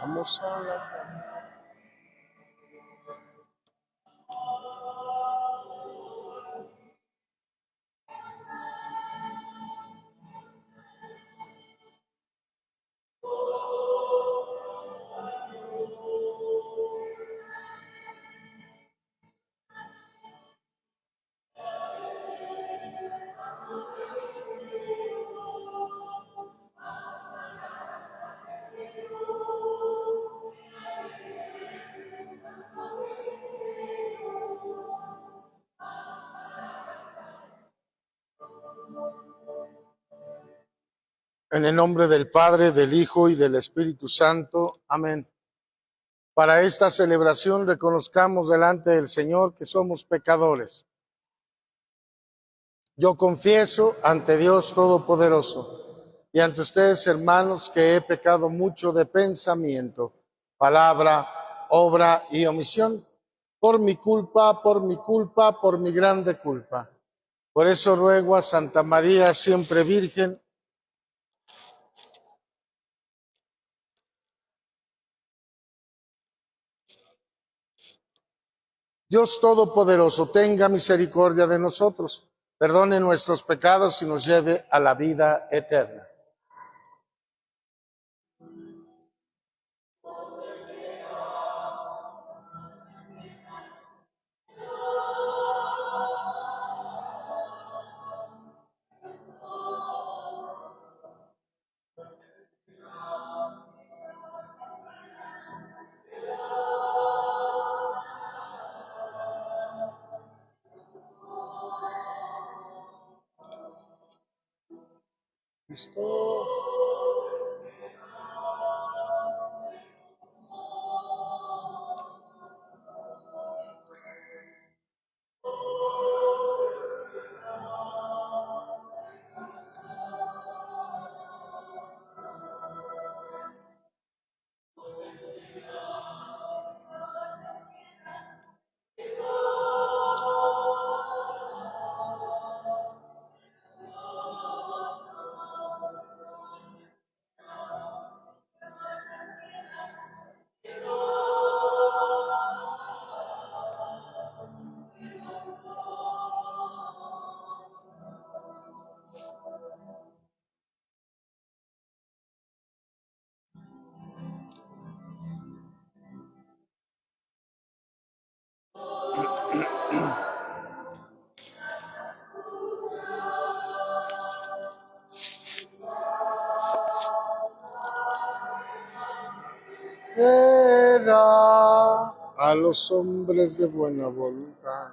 Vamos a la... En el nombre del Padre, del Hijo y del Espíritu Santo. Amén. Para esta celebración reconozcamos delante del Señor que somos pecadores. Yo confieso ante Dios Todopoderoso y ante ustedes, hermanos, que he pecado mucho de pensamiento, palabra, obra y omisión, por mi culpa, por mi grande culpa. Por eso ruego a Santa María, siempre Virgen, Dios Todopoderoso, tenga misericordia de nosotros, perdone nuestros pecados y nos lleve a la vida eterna. Cristo. Era a los hombres de buena voluntad.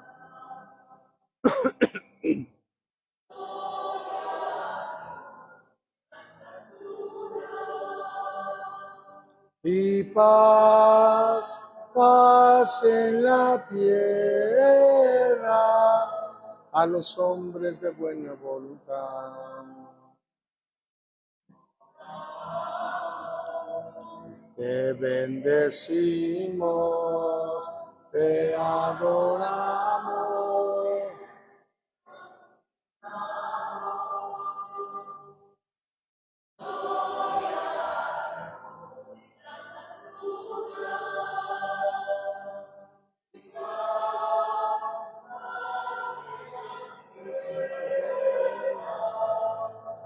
Y paz, paz en la tierra a los hombres de buena voluntad. Te bendecimos, te adoramos.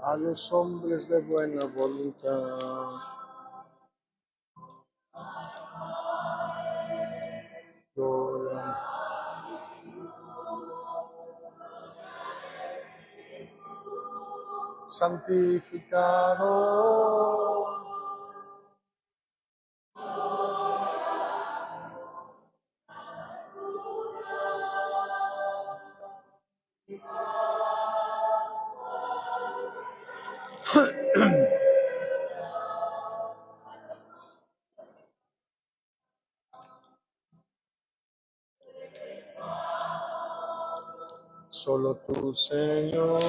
A los hombres de buena voluntad. Gloria. Santificado solo tú, Señor.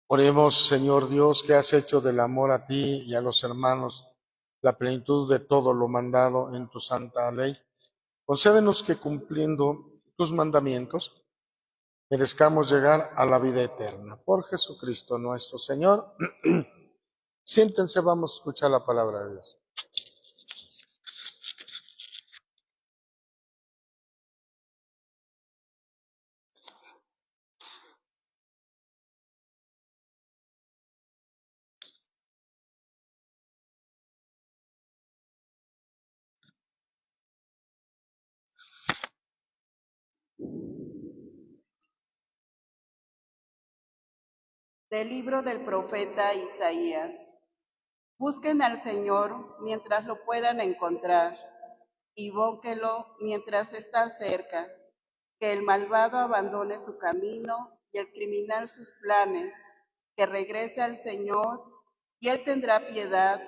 Oremos, Señor Dios, que has hecho del amor a ti y a los hermanos la plenitud de todo lo mandado en tu santa ley. Concédenos que cumpliendo tus mandamientos merezcamos llegar a la vida eterna. Por Jesucristo nuestro Señor. Siéntense, vamos a escuchar la palabra de Dios. Del libro del profeta Isaías. Busquen al Señor mientras lo puedan encontrar, invóquenlo mientras está cerca, que el malvado abandone su camino y el criminal sus planes, que regrese al Señor y Él tendrá piedad,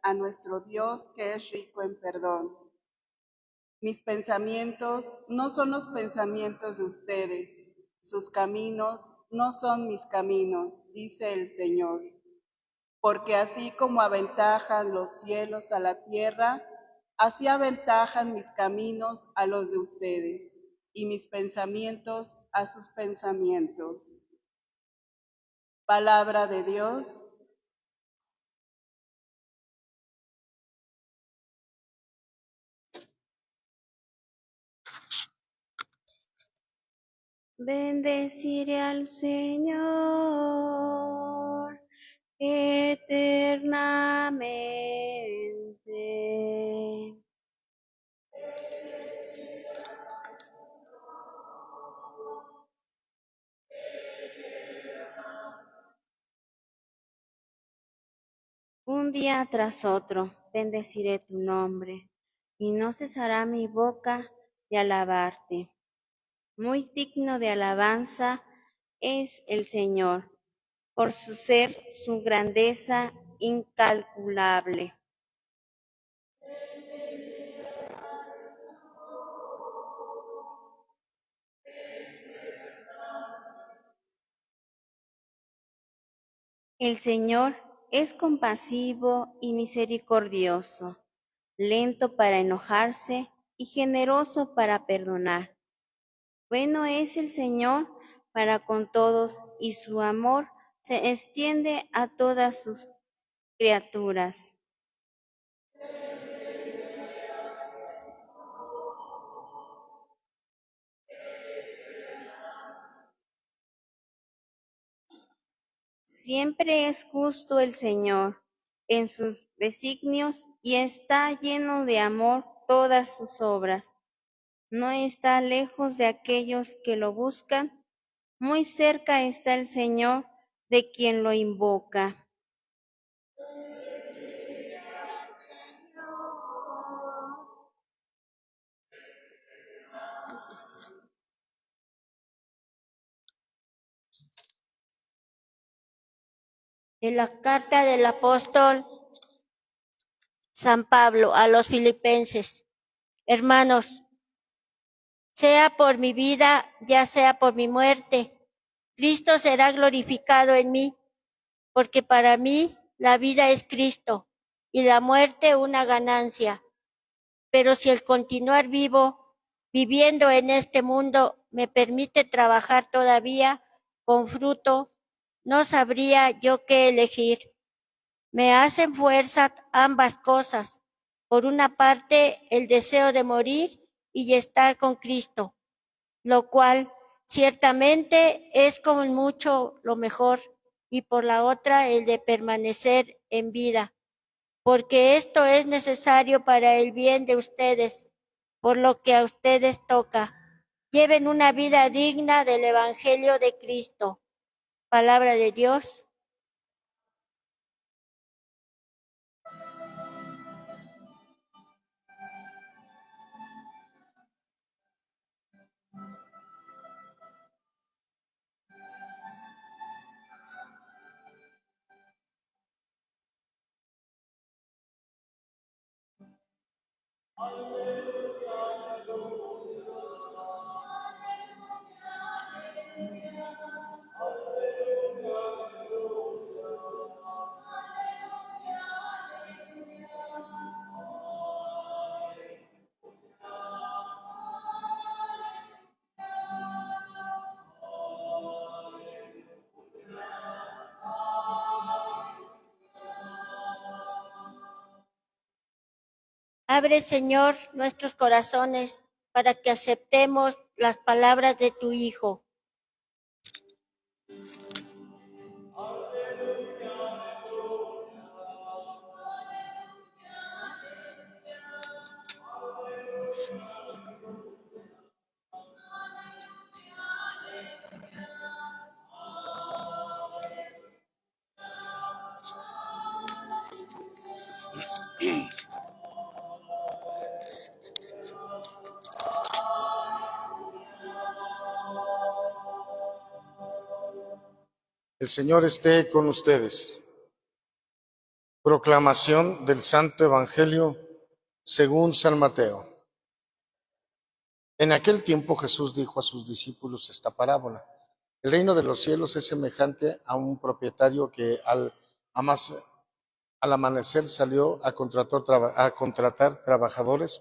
a nuestro Dios que es rico en perdón. Mis pensamientos no son los pensamientos de ustedes, sus caminos no son mis caminos, dice el Señor. Porque así como aventajan los cielos a la tierra, así aventajan mis caminos a los de ustedes, y mis pensamientos a sus pensamientos. Palabra de Dios. Bendeciré al Señor eternamente. Un día tras otro bendeciré tu nombre, y no cesará mi boca de alabarte. Muy digno de alabanza es el Señor, por su ser, su grandeza incalculable. El Señor es compasivo y misericordioso, lento para enojarse y generoso para perdonar. Bueno es el Señor para con todos, y su amor se extiende a todas sus criaturas. Siempre es justo el Señor en sus designios, y está lleno de amor todas sus obras. No está lejos de aquellos que lo buscan, muy cerca está el Señor de quien lo invoca. De la carta del apóstol San Pablo a los Filipenses. Hermanos, sea por mi vida, ya sea por mi muerte, Cristo será glorificado en mí, porque para mí la vida es Cristo y la muerte una ganancia. Pero si el continuar viviendo en este mundo, me permite trabajar todavía con fruto, no sabría yo qué elegir. Me hacen fuerza ambas cosas. Por una parte, el deseo de morir y estar con Cristo, lo cual ciertamente es como mucho lo mejor, y por la otra, el de permanecer en vida. porque esto es necesario para el bien de ustedes, por lo que a ustedes toca. Lleven una vida digna del Evangelio de Cristo. Palabra de Dios. Abre, Señor, nuestros corazones para que aceptemos las palabras de tu Hijo. El Señor esté con ustedes. Proclamación del Santo Evangelio según San Mateo. En aquel tiempo Jesús dijo a sus discípulos esta parábola. El reino de los cielos es semejante a un propietario que al amanecer salió a contratar trabajadores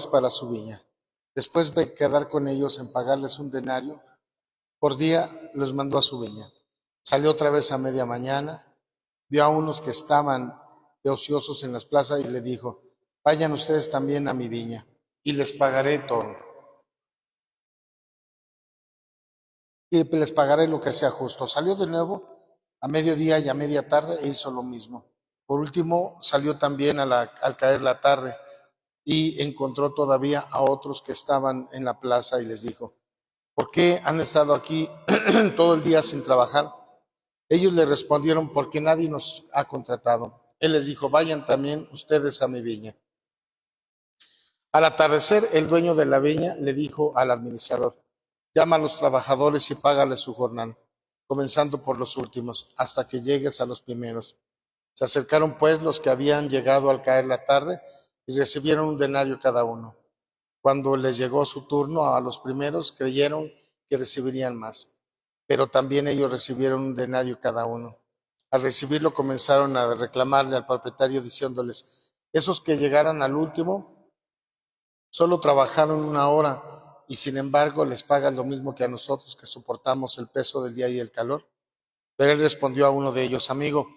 para su viña. Después de quedar con ellos en pagarles un denario por día, los mandó a su viña. Salió otra vez a media mañana, vio a unos que estaban de ociosos en las plazas y le dijo: vayan ustedes también a mi viña y les pagaré todo. Y les pagaré lo que sea justo. Salió de nuevo a mediodía y a media tarde e hizo lo mismo. Por último, salió también al caer la tarde y encontró todavía a otros que estaban en la plaza y les dijo: ¿por qué han estado aquí todo el día sin trabajar? Ellos le respondieron: porque nadie nos ha contratado. Él les dijo: vayan también ustedes a mi viña. Al atardecer, el dueño de la viña le dijo al administrador: llama a los trabajadores y págales su jornal, comenzando por los últimos, hasta que llegues a los primeros. Se acercaron pues los que habían llegado al caer la tarde y recibieron un denario cada uno. Cuando les llegó su turno a los primeros, creyeron que recibirían más, pero también ellos recibieron un denario cada uno. Al recibirlo comenzaron a reclamarle al propietario diciéndoles: esos que llegaran al último solo trabajaron 1 hora y sin embargo les pagan lo mismo que a nosotros que soportamos el peso del día y el calor. Pero él respondió a uno de ellos: amigo,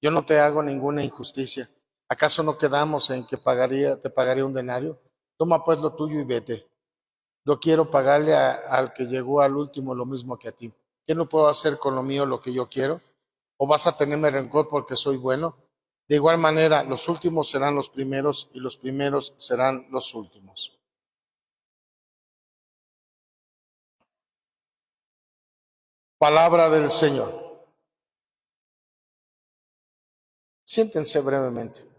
yo no te hago ninguna injusticia. ¿Acaso no quedamos en que te pagaría un denario? Toma pues lo tuyo y vete. Yo quiero pagarle al que llegó al último lo mismo que a ti. ¿Qué no puedo hacer con lo mío lo que yo quiero? ¿O vas a tenerme rencor porque soy bueno? De igual manera, los últimos serán los primeros y los primeros serán los últimos. Palabra del Señor. Siéntense brevemente.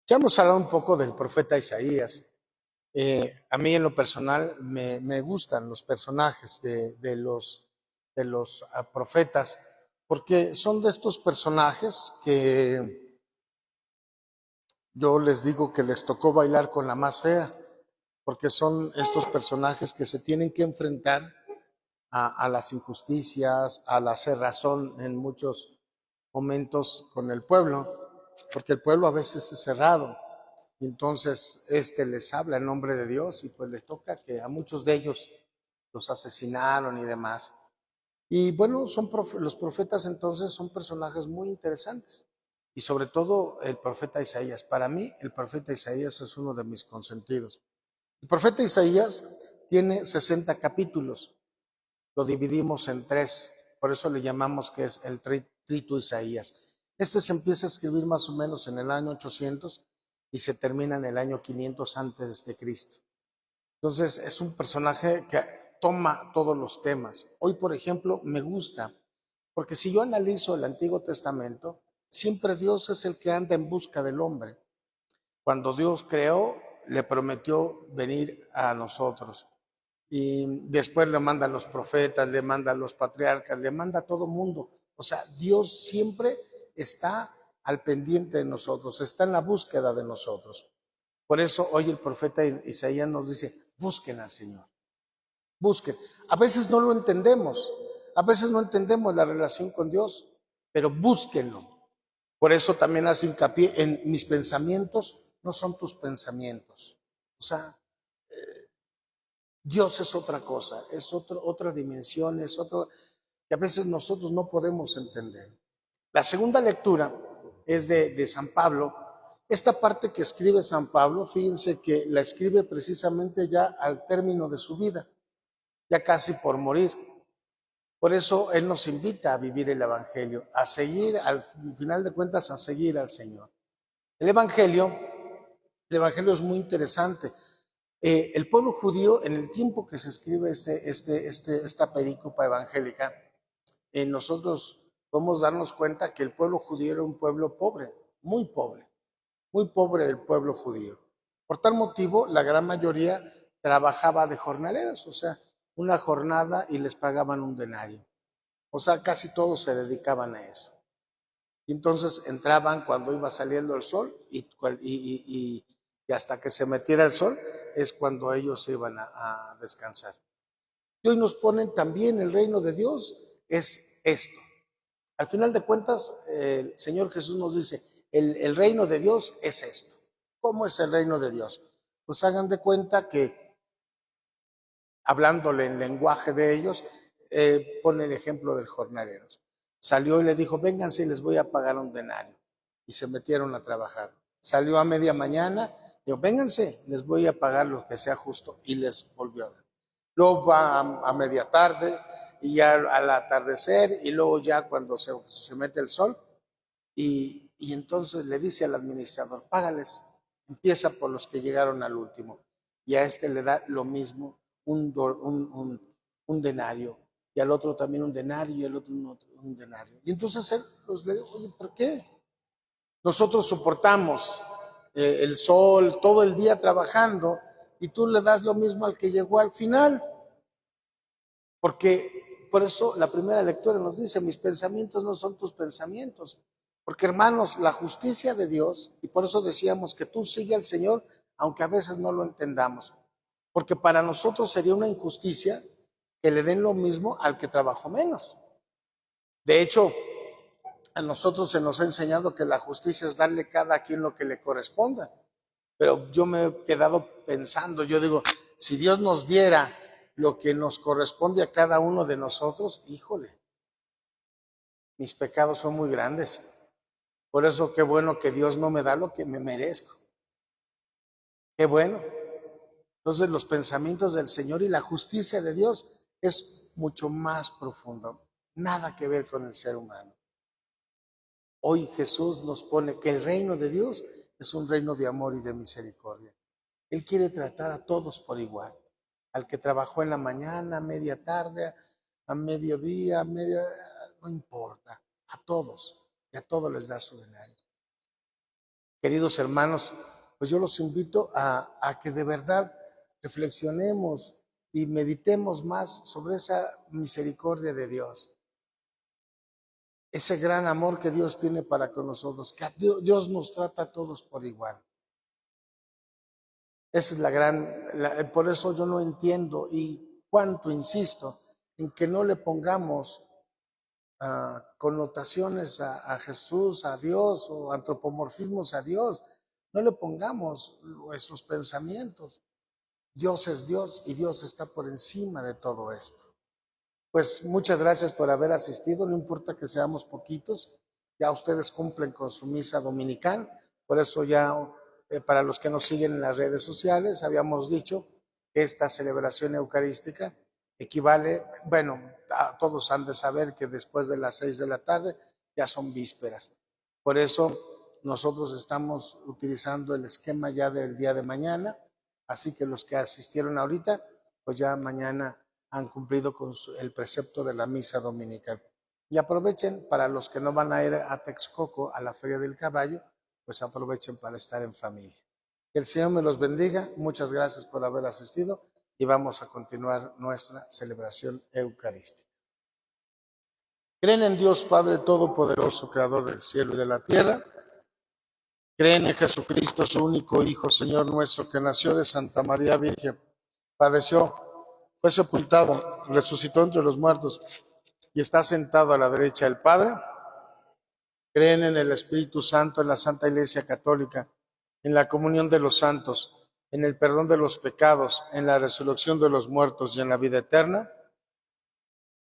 Ya hemos hablado un poco del profeta Isaías. A mí en lo personal me gustan los personajes de los profetas, porque son de estos personajes que yo les digo que les tocó bailar con la más fea, porque son estos personajes que se tienen que enfrentar a las injusticias, al hacer razón en muchos momentos con el pueblo, porque el pueblo a veces es cerrado. Y entonces les habla en nombre de Dios y pues les toca que a muchos de ellos los asesinaron y demás. Y bueno, los profetas entonces son personajes muy interesantes. y sobre todo el profeta Isaías. Para mí, el profeta Isaías es uno de mis consentidos. El profeta Isaías tiene 60 capítulos, lo dividimos en 3, por eso le llamamos que es el trito Isaías. Este se empieza a escribir más o menos en el año 800 y se termina en el año 500 antes de Cristo. Entonces es un personaje que toma todos los temas. Hoy, por ejemplo, me gusta, porque si yo analizo el Antiguo Testamento, siempre Dios es el que anda en busca del hombre. Cuando Dios creó, le prometió venir a nosotros. Y después le manda a los profetas, le manda a los patriarcas, le manda a todo mundo. O sea, Dios siempre está al pendiente de nosotros, está en la búsqueda de nosotros. Por eso hoy el profeta Isaías nos dice, busquen al Señor, busquen. A veces no lo entendemos, a veces no entendemos la relación con Dios, pero búsquenlo. Por eso también hace hincapié en mis pensamientos, no son tus pensamientos. O sea, Dios es otra cosa, es otra dimensión, es otro que a veces nosotros no podemos entender. La segunda lectura es de San Pablo. Esta parte que escribe San Pablo, fíjense que la escribe precisamente ya al término de su vida, ya casi por morir. Por eso Él nos invita a vivir el Evangelio, a seguir, al final de cuentas, a seguir al Señor. El Evangelio es muy interesante. El pueblo judío, en el tiempo que se escribe esta perícopa evangélica, nosotros podemos darnos cuenta que el pueblo judío era un pueblo pobre, muy pobre el pueblo judío. Por tal motivo, la gran mayoría trabajaba de jornaleros, o sea, una jornada y les pagaban un denario. O sea, casi todos se dedicaban a eso. Y entonces entraban cuando iba saliendo el sol y hasta que se metiera el sol es cuando ellos iban a descansar. Y hoy nos ponen también el reino de Dios es esto. Al final de cuentas, el Señor Jesús nos dice, el reino de Dios es esto. ¿Cómo es el reino de Dios? Pues hagan de cuenta que, hablándole en lenguaje de ellos, pone el ejemplo del jornalero. Salió y le dijo, vénganse y les voy a pagar un denario. Y se metieron a trabajar. Salió a media mañana, dijo, vénganse, les voy a pagar lo que sea justo. Y les volvió a dar. Luego va a media tarde y ya al atardecer y luego ya cuando se mete el sol y entonces le dice al administrador, págales, empieza por los que llegaron al último. Y a este le da lo mismo, un denario, y al otro también un denario, y al otro un denario. Y entonces él le dijo, oye, ¿por qué? Nosotros soportamos el sol todo el día trabajando y tú le das lo mismo al que llegó al final. Porque por eso la primera lectura nos dice, mis pensamientos no son tus pensamientos. Porque hermanos, la justicia de Dios, y por eso decíamos que tú sigue al Señor, aunque a veces no lo entendamos. Porque para nosotros sería una injusticia que le den lo mismo al que trabajó menos. De hecho, a nosotros se nos ha enseñado que la justicia es darle a cada quien lo que le corresponda. Pero yo me he quedado pensando, yo digo, si Dios nos diera lo que nos corresponde a cada uno de nosotros, híjole, mis pecados son muy grandes. Por eso qué bueno que Dios no me da lo que me merezco. Qué bueno. Entonces los pensamientos del Señor y la justicia de Dios es mucho más profundo. Nada que ver con el ser humano. Hoy Jesús nos pone que el reino de Dios es un reino de amor y de misericordia. Él quiere tratar a todos por igual. Al que trabajó en la mañana, a media tarde, a mediodía, no importa. A todos. Y a todos les da su denario. Queridos hermanos, pues yo los invito a que de verdad reflexionemos y meditemos más sobre esa misericordia de Dios. Ese gran amor que Dios tiene para con nosotros, que Dios nos trata a todos por igual. Esa es por eso yo no entiendo y cuánto insisto en que no le pongamos connotaciones a Jesús, a Dios, o antropomorfismos a Dios. No le pongamos nuestros pensamientos. Dios es Dios y Dios está por encima de todo esto. Pues muchas gracias por haber asistido, no importa que seamos poquitos, Ya ustedes cumplen con su misa dominical, por eso ya para los que nos siguen en las redes sociales, habíamos dicho que esta celebración eucarística equivale, bueno, todos han de saber que después de las 6 de la tarde ya son vísperas. Por eso nosotros estamos utilizando el esquema ya del día de mañana, así que los que asistieron ahorita, pues ya mañana han cumplido con el precepto de la misa dominical. Y aprovechen, para los que no van a ir a Texcoco, a la Feria del Caballo, pues aprovechen para estar en familia. Que el Señor me los bendiga. Muchas gracias por haber asistido y vamos a continuar nuestra celebración eucarística. Creen en Dios Padre Todopoderoso, Creador del cielo y de la tierra. Creen en Jesucristo, su único Hijo, Señor nuestro, que nació de Santa María Virgen, padeció, fue sepultado, resucitó entre los muertos y está sentado a la derecha del Padre. Creen en el Espíritu Santo, en la Santa Iglesia Católica, en la comunión de los santos, en el perdón de los pecados, en la resurrección de los muertos y en la vida eterna.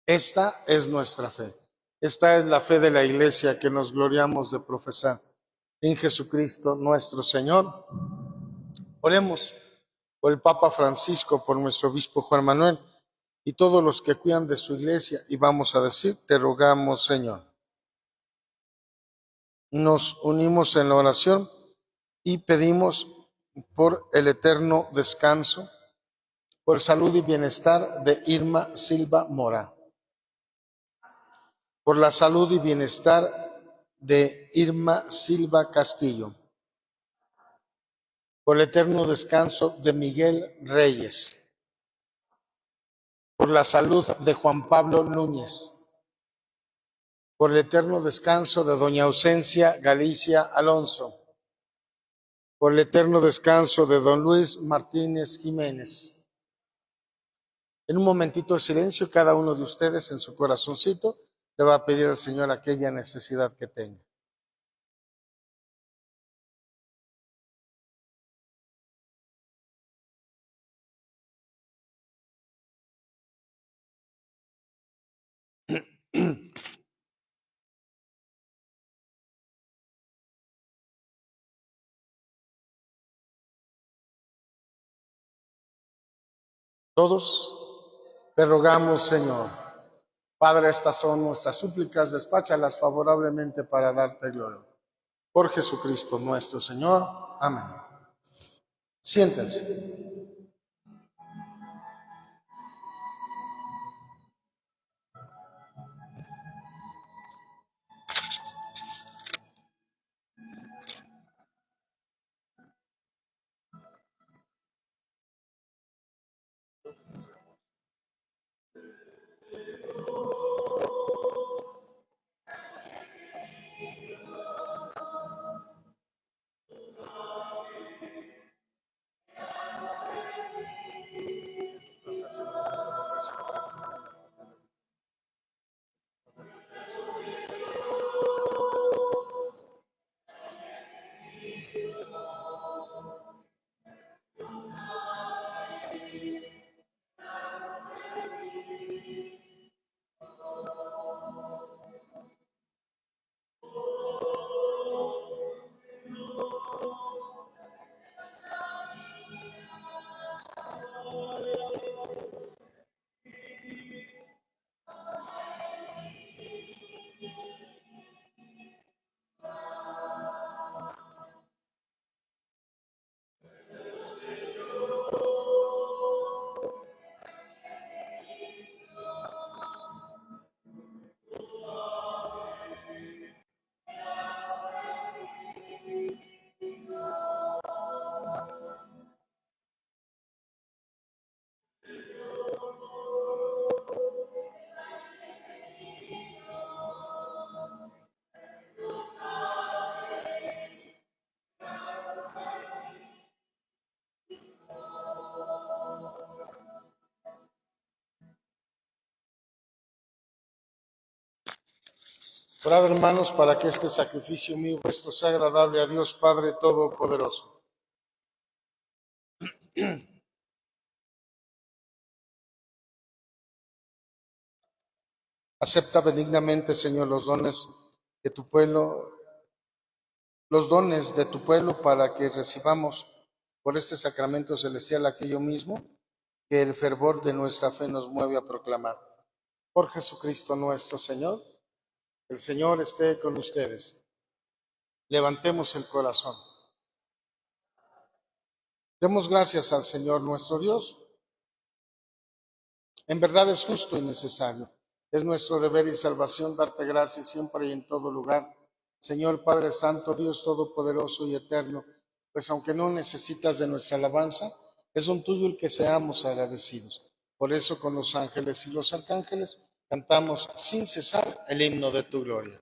Esta es nuestra fe. Esta es la fe de la Iglesia que nos gloriamos de profesar. En Jesucristo nuestro Señor. Oremos por el Papa Francisco, por nuestro obispo Juan Manuel y todos los que cuidan de su Iglesia. Y vamos a decir, te rogamos, Señor. Nos unimos en la oración y pedimos por el eterno descanso, por salud y bienestar de Irma Silva Mora, por la salud y bienestar de Irma Silva Castillo, por el eterno descanso de Miguel Reyes, por la salud de Juan Pablo Núñez, por el eterno descanso de doña Ausencia Galicia Alonso, por el eterno descanso de don Luis Martínez Jiménez. En un momentito de silencio, cada uno de ustedes en su corazoncito le va a pedir al Señor aquella necesidad que tenga. Todos te rogamos, Señor. Padre, estas son nuestras súplicas, despáchalas favorablemente para darte gloria. Por Jesucristo nuestro Señor. Amén. Siéntense. Orad, hermanos, para que este sacrificio mío vuestro sea agradable a Dios Padre Todopoderoso. Acepta benignamente, Señor, los dones que tu pueblo, los dones de tu pueblo para que recibamos por este sacramento celestial aquello mismo que el fervor de nuestra fe nos mueve a proclamar. Por Jesucristo nuestro Señor, el Señor esté con ustedes. Levantemos el corazón. Demos gracias al Señor nuestro Dios. En verdad es justo y necesario. Es nuestro deber y salvación darte gracias siempre y en todo lugar, Señor Padre Santo, Dios Todopoderoso y Eterno, pues aunque no necesitas de nuestra alabanza, es un tuyo el que seamos agradecidos. Por eso con los ángeles y los arcángeles cantamos sin cesar el himno de tu gloria.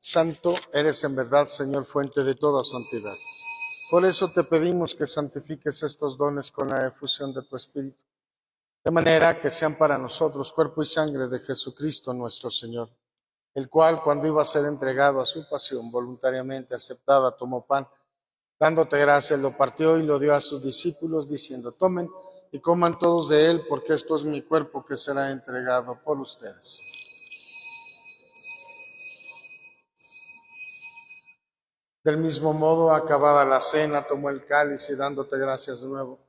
Santo eres en verdad, Señor, fuente de toda santidad. Por eso te pedimos que santifiques estos dones con la efusión de tu Espíritu, de manera que sean para nosotros cuerpo y sangre de Jesucristo nuestro Señor, el cual, cuando iba a ser entregado a su pasión voluntariamente aceptada, tomó pan, dándote gracias, lo partió y lo dio a sus discípulos, diciendo: tomen y coman todos de él, porque esto es mi cuerpo que será entregado por ustedes. Del mismo modo, acabada la cena, tomó el cáliz y dándote gracias de nuevo,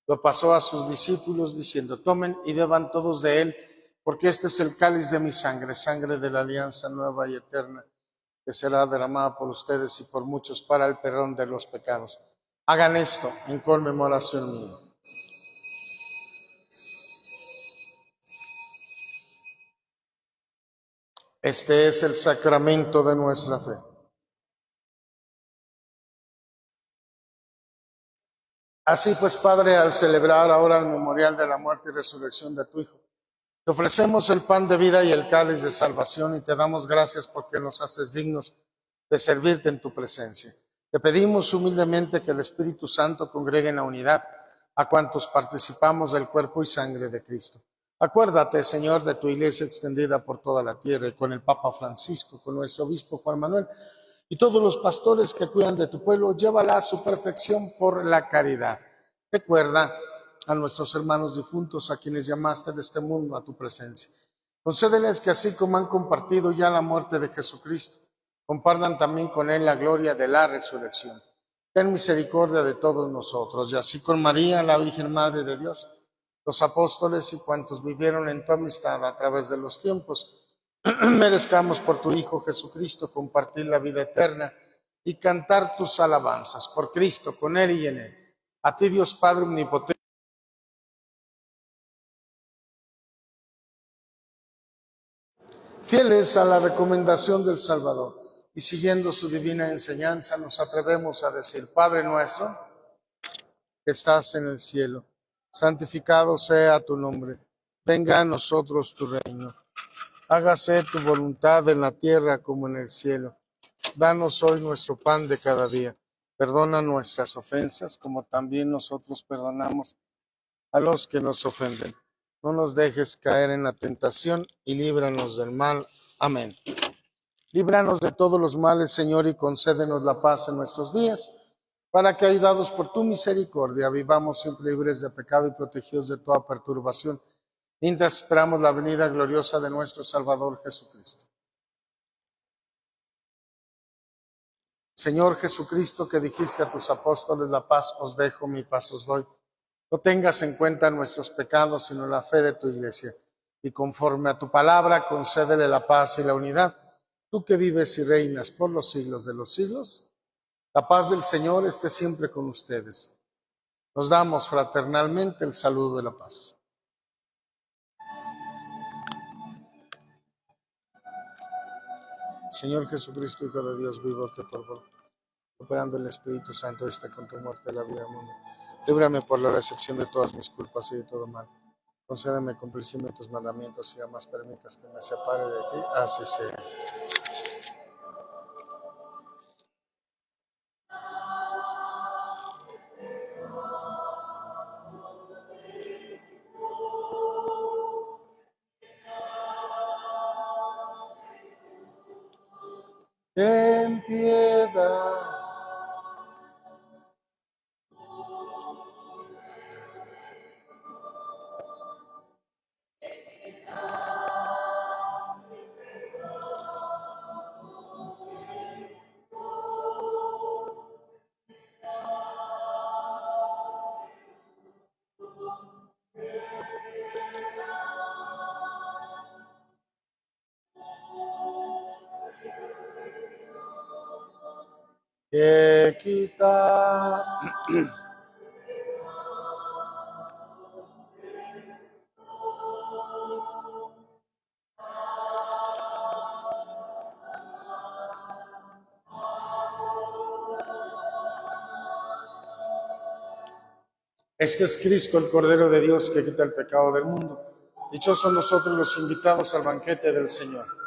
lo pasó a sus discípulos diciendo: tomen y beban todos de él, porque este es el cáliz de mi sangre, sangre de la alianza nueva y eterna, que será derramada por ustedes y por muchos para el perdón de los pecados. Hagan esto en conmemoración mía. Este es el sacramento de nuestra fe. Así pues, Padre, al celebrar ahora el memorial de la muerte y resurrección de tu Hijo, te ofrecemos el pan de vida y el cáliz de salvación y te damos gracias porque nos haces dignos de servirte en tu presencia. Te pedimos humildemente que el Espíritu Santo congregue en la unidad a cuantos participamos del cuerpo y sangre de Cristo. Acuérdate, Señor, de tu iglesia extendida por toda la tierra y con el Papa Francisco, con nuestro obispo Juan Manuel, y todos los pastores que cuidan de tu pueblo, llévala a su perfección por la caridad. Recuerda a nuestros hermanos difuntos, a quienes llamaste de este mundo a tu presencia. Concédeles que así como han compartido ya la muerte de Jesucristo, compartan también con él la gloria de la resurrección. Ten misericordia de todos nosotros, y así con María, la Virgen Madre de Dios, los apóstoles y cuantos vivieron en tu amistad a través de los tiempos, merezcamos por tu Hijo Jesucristo compartir la vida eterna y cantar tus alabanzas. Por Cristo, con él y en él. A ti, Dios Padre omnipotente, fieles a la recomendación del Salvador y siguiendo su divina enseñanza, nos atrevemos a decir: Padre nuestro, que estás en el cielo, santificado sea tu nombre. Venga a nosotros tu reino. Hágase tu voluntad en la tierra como en el cielo. Danos hoy nuestro pan de cada día. Perdona nuestras ofensas como también nosotros perdonamos a los que nos ofenden. No nos dejes caer en la tentación y líbranos del mal. Amén. Líbranos de todos los males, Señor, y concédenos la paz en nuestros días, para que, ayudados por tu misericordia, vivamos siempre libres de pecado y protegidos de toda perturbación, mientras esperamos la venida gloriosa de nuestro Salvador Jesucristo. Señor Jesucristo, que dijiste a tus apóstoles, la paz os dejo, mi paz os doy. No tengas en cuenta nuestros pecados, sino la fe de tu Iglesia. Y conforme a tu palabra, concédele la paz y la unidad. Tú que vives y reinas por los siglos de los siglos, la paz del Señor esté siempre con ustedes. Nos damos fraternalmente el saludo de la paz. Señor Jesucristo, Hijo de Dios vivo, te por operando el Espíritu Santo, esta con tu muerte la vida del mundo. Líbrame por la recepción de todas mis culpas y de todo mal. Concédeme cumplirme tus mandamientos y jamás permitas que me separe de ti. Así sea. Ten piedad. Equita. Este es Cristo, el Cordero de Dios, que quita el pecado del mundo. Dichosos nosotros los invitados al banquete del Señor.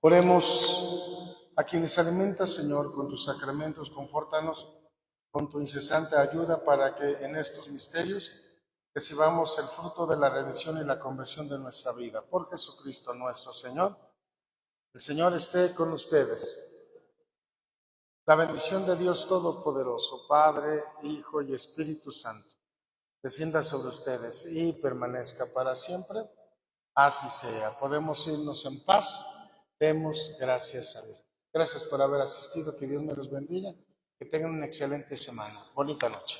Oremos a quienes alimentas, Señor, con tus sacramentos, confórtanos con tu incesante ayuda para que en estos misterios recibamos el fruto de la redención y la conversión de nuestra vida. Por Jesucristo nuestro Señor. El Señor esté con ustedes. La bendición de Dios Todopoderoso, Padre, Hijo y Espíritu Santo, descienda sobre ustedes y permanezca para siempre. Así sea. Podemos irnos en paz. Demos gracias a Dios. Gracias por haber asistido. Que Dios me los bendiga. Que tengan una excelente semana. Bonita noche.